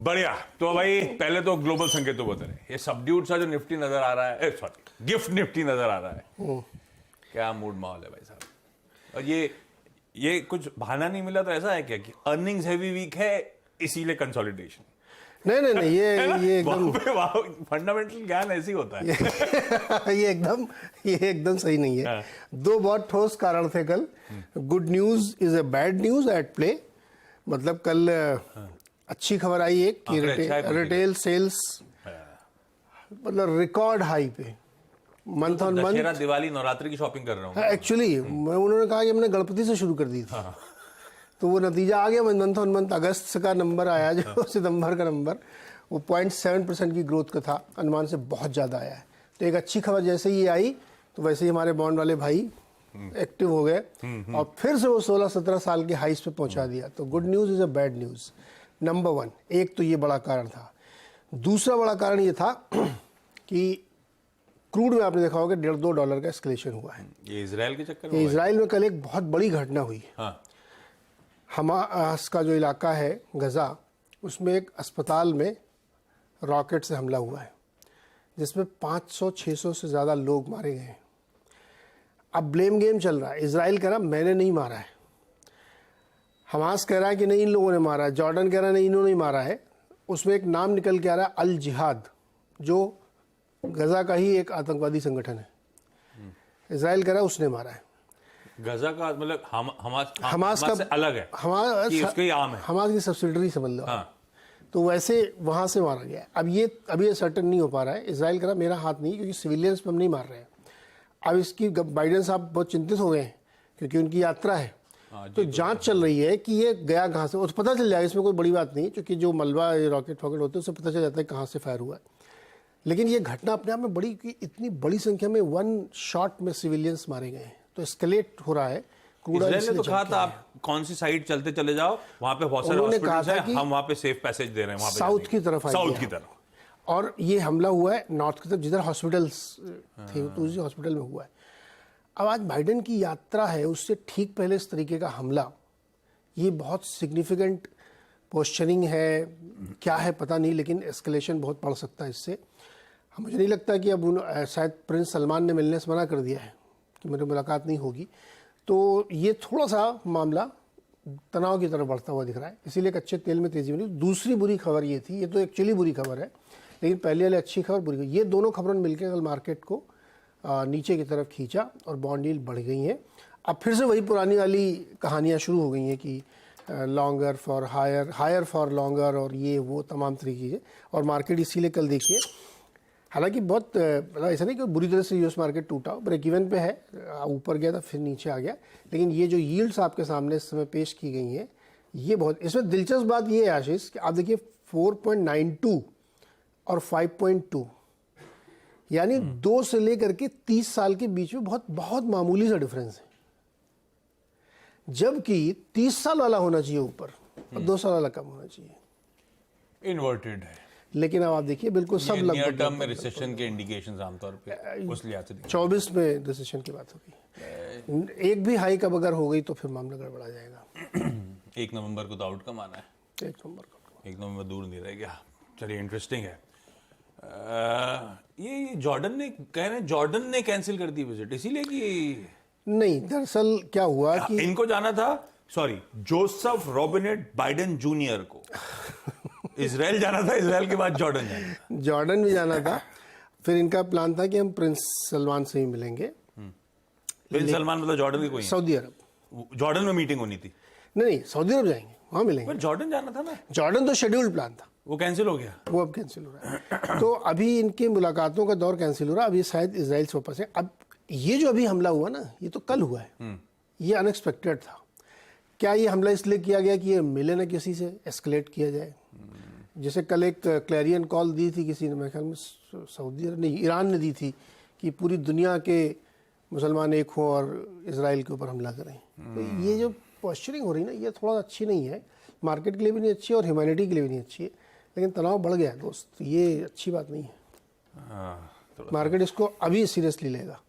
बढ़िया। तो भाई पहले तो ग्लोबल संकेतों बता रहे, ये सबड्यूड सा जो निफ्टी नजर आ रहा है, सॉरी गिफ्ट निफ्टी नजर आ रहा है, क्या मूड माहौल है भाई साहब। और ये कुछ बहाना नहीं मिला तो ऐसा है क्या कि अर्निंग्स हैवी वीक है इसीलिए कंसोलिडेशन? नहीं ये एकदम फंडामेंटल ज्ञान ऐसे ही होता है। ये एकदम सही नहीं है। दो बहुत ठोस कारण थे कल। Good news is a bad news at play. मतलब कल अच्छी खबर आई एक कि रिटेल सेल्स मतलब रिकॉर्ड हाई पे month on month. Diwali Navratri की शॉपिंग कर रहा हूँ एक्चुअली उन्होंने कहा कि हमने गणपति से शुरू कर दी थी। तो वो नतीजा आ गया। मंथ ऑन मंथ अगस्त का नंबर आया जो सितंबर का नंबर वो 0.7% की ग्रोथ का था, अनुमान से बहुत ज़्यादा आया है। तो एक अच्छी खबर जैसे ही आई तो वैसे ही हमारे बॉन्ड वाले भाई एक्टिव हो गए और फिर से वो 16-17 साल के हाइस पे पहुंचा दिया। तो good news is a bad news number one. एक तो ये बड़ा कारण था। दूसरा बड़ा कारण ये था कि क्रूड में आपने देखा होगा $1.5-2 का एस्केलेशन हुआ है। ये इजराइल के चक्कर में? इजराइल में कल एक बहुत बड़ी घटना हुई। हमास का जो इलाका है गज़ा, उसमें एक अस्पताल में रॉकेट से हमला हुआ है जिसमें 500-600 से ज़्यादा लोग मारे गए हैं। अब ब्लेम गेम चल रहा है। इजराइल कह रहा मैंने नहीं मारा है, हमास कह रहा है कि नहीं इन लोगों ने मारा है, जॉर्डन कह रहा है नहीं इन्होंने नहीं मारा है। उसमें एक नाम निकल के आ रहा है अल जिहाद, जो गज़ा का ही एक आतंकवादी संगठन है। इजराइल कह रहा है उसने मारा है। गजा का मतलब हमास का अलग है, हमास की सब्सिडरी समझ लो। तो वैसे वहां से मारा गया। अब ये सर्टन नहीं हो पा रहा है। इजराइल कह रहा मेरा हाथ नहीं, क्योंकि सिविलियंस पे हम नहीं मार रहे हैं। अब इसकी बाइडेन साहब बहुत चिंतित हो गए हैं क्योंकि उनकी यात्रा है। तो जांच चल रही है कि ये गया कहाँ से। उसको पता चल जाएगा, इसमें कोई बड़ी बात नहीं, क्योंकि जो मलबा रॉकेट होते हैं उससे पता चल जाता है कहाँ से फायर हुआ है। लेकिन ये घटना अपने आप में बड़ी, कि इतनी बड़ी संख्या में वन शॉट में सिविलियंस मारे गए हैं। तो एस्केलेट हो रहा है। इजराइल ने तो कहा था आप कौन सी साइड चलते चले जाओ, वहां पे बहुत सारे हॉस्पिटल्स हैं, हम वहां पे सेफ पैसेज दे रहे हैं, वहां पे साउथ की तरफ और ये हमला हुआ है नॉर्थ की तरफ जिधर हॉस्पिटल्स थे, तो उसी हॉस्पिटल में हुआ है। अब आज बाइडेन की यात्रा है, उससे ठीक पहले इस तरीके का हमला, ये बहुत सिग्निफिकेंट पोस्चरिंग है। क्या है पता नहीं, लेकिन एस्केलेशन बहुत बढ़ सकता है इससे। मुझे नहीं लगता कि अब शायद प्रिंस सलमान ने मिलने से मना कर दिया है कि मेरी मुलाकात नहीं होगी। तो ये थोड़ा सा मामला तनाव की तरफ बढ़ता हुआ दिख रहा है, इसीलिए कच्चे तेल में तेजी मिली। दूसरी बुरी खबर ये थी, ये तो एक्चुअली बुरी खबर है, लेकिन पहले वाली अच्छी खबर बुरी, ये दोनों खबरों ने मिलकर कल मार्केट को नीचे की तरफ खींचा और बॉन्ड यील्ड बढ़ गई हैं। अब फिर से वही पुरानी वाली कहानियाँ शुरू हो गई हैं कि longer for hire, hire for longer और ये वो तमाम तरीके की चीज़ें। और मार्केट इसीलिए कल देखिए, हालांकि बहुत ऐसा नहीं कि बुरी तरह से यूएस मार्केट टूटा, ब्रेक इवन पे है, ऊपर गया था फिर नीचे आ गया। लेकिन ये जो यील्ड्स आपके सामने इस समय पेश की गई हैं, ये बहुत, इसमें दिलचस्प बात ये है आशीष कि आप देखिए 4.92 और 5.2, यानी 2 से लेकर के 30 साल के बीच में बहुत बहुत मामूली सा डिफरेंस है। जबकि 30 साल वाला होना चाहिए ऊपर और 2 साल वाला कम होना चाहिए। इन्वर्टेड है। लेकिन अब आप देखिए बिल्कुल सब लगभग नियर टर्म में रिसेशन के इंडिकेशंस आमतौर पे उस लिहाज से 24 में रिसेशन की बात होगी। एक भी हाइक अब अगर हो गई तो फिर मामला गड़बड़ा जाएगा। 1 नवंबर को तो आउटकम आना है। 1 नवंबर को, 1 नवंबर दूर नहीं रह गया। चलिए इंटरेस्टिंग है। ये जॉर्डन ने कह रहे हैं जॉर्डन ने कैंसिल कर दी विजिट, इसीलिए कि नहीं, दरअसल क्या हुआ कि इनको जाना था, sorry Joseph Robinette Biden junior को इजराइल जाना था, इजराइल के बाद जॉर्डन जाना था। जॉर्डन भी जाना था। फिर इनका प्लान था कि हम प्रिंस सलमान से ही मिलेंगे। प्रिंस सलमान मतलब जॉर्डन के कोई? सऊदी अरब। जॉर्डन में मीटिंग होनी थी? नहीं, सऊदी अरब जाएंगे, वहां मिलेंगे। पर जॉर्डन जाना था ना। जॉर्डन तो शेड्यूल्ड प्लान था, वो कैंसिल हो गया। वो अब कैंसिल हो रहा है। तो अभी इनकी मुलाकातों का दौर कैंसिल हो रहा है। अभी शायद इजराइल से वापस है। अब ये जो अभी हमला हुआ ना, ये तो कल हुआ है, ये अनएक्सपेक्टेड था। क्या ये हमला इसलिए किया गया कि ये मिले ना किसी से, एस्केलेट किया जाए? जैसे कल एक क्लैरियन कॉल दी थी किसी ने, मेरे ख्याल में सऊदी अरब नहीं, ईरान ने दी थी कि पूरी दुनिया के मुसलमान एक हों और इजराइल के ऊपर हमला करें। तो ये जो पोस्चरिंग हो रही है ना, ये थोड़ा अच्छी नहीं है, मार्केट के लिए भी नहीं अच्छी और ह्यूमैनिटी के लिए भी नहीं अच्छी है। लेकिन तनाव बढ़ गया है दोस्त, ये अच्छी बात नहीं है। मार्केट इसको अभी सीरियसली लेगा,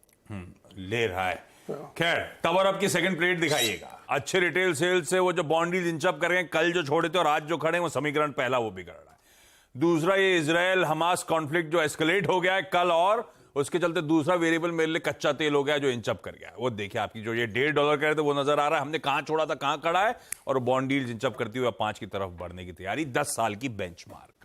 ले रहा है। खैर टवर अप की सेकंड प्लेट दिखाइएगा। अच्छे रिटेल सेल्स से वो जो बॉन्ड इंच अप कर रहे हैं, कल जो छोड़े थे और आज जो खड़े हैं, वो समीकरण पहला वो बिगड़ रहा है। दूसरा ये इजराइल हमास कॉन्फ्लिक्ट जो एस्केलेट हो गया है कल, और उसके चलते दूसरा वेरिएबल मेरे लिए कच्चा तेल हो गया जो इंचअप कर गया है। वो देखिए आपकी जो ये $1.5 कह रहे थे वो नजर आ रहा है, हमने कहां छोड़ा था कहां खड़ा है, और बॉन्ड डील इंचअप करती हुए 5 की तरफ बढ़ने की तैयारी, 10 साल की बेंचमार्क।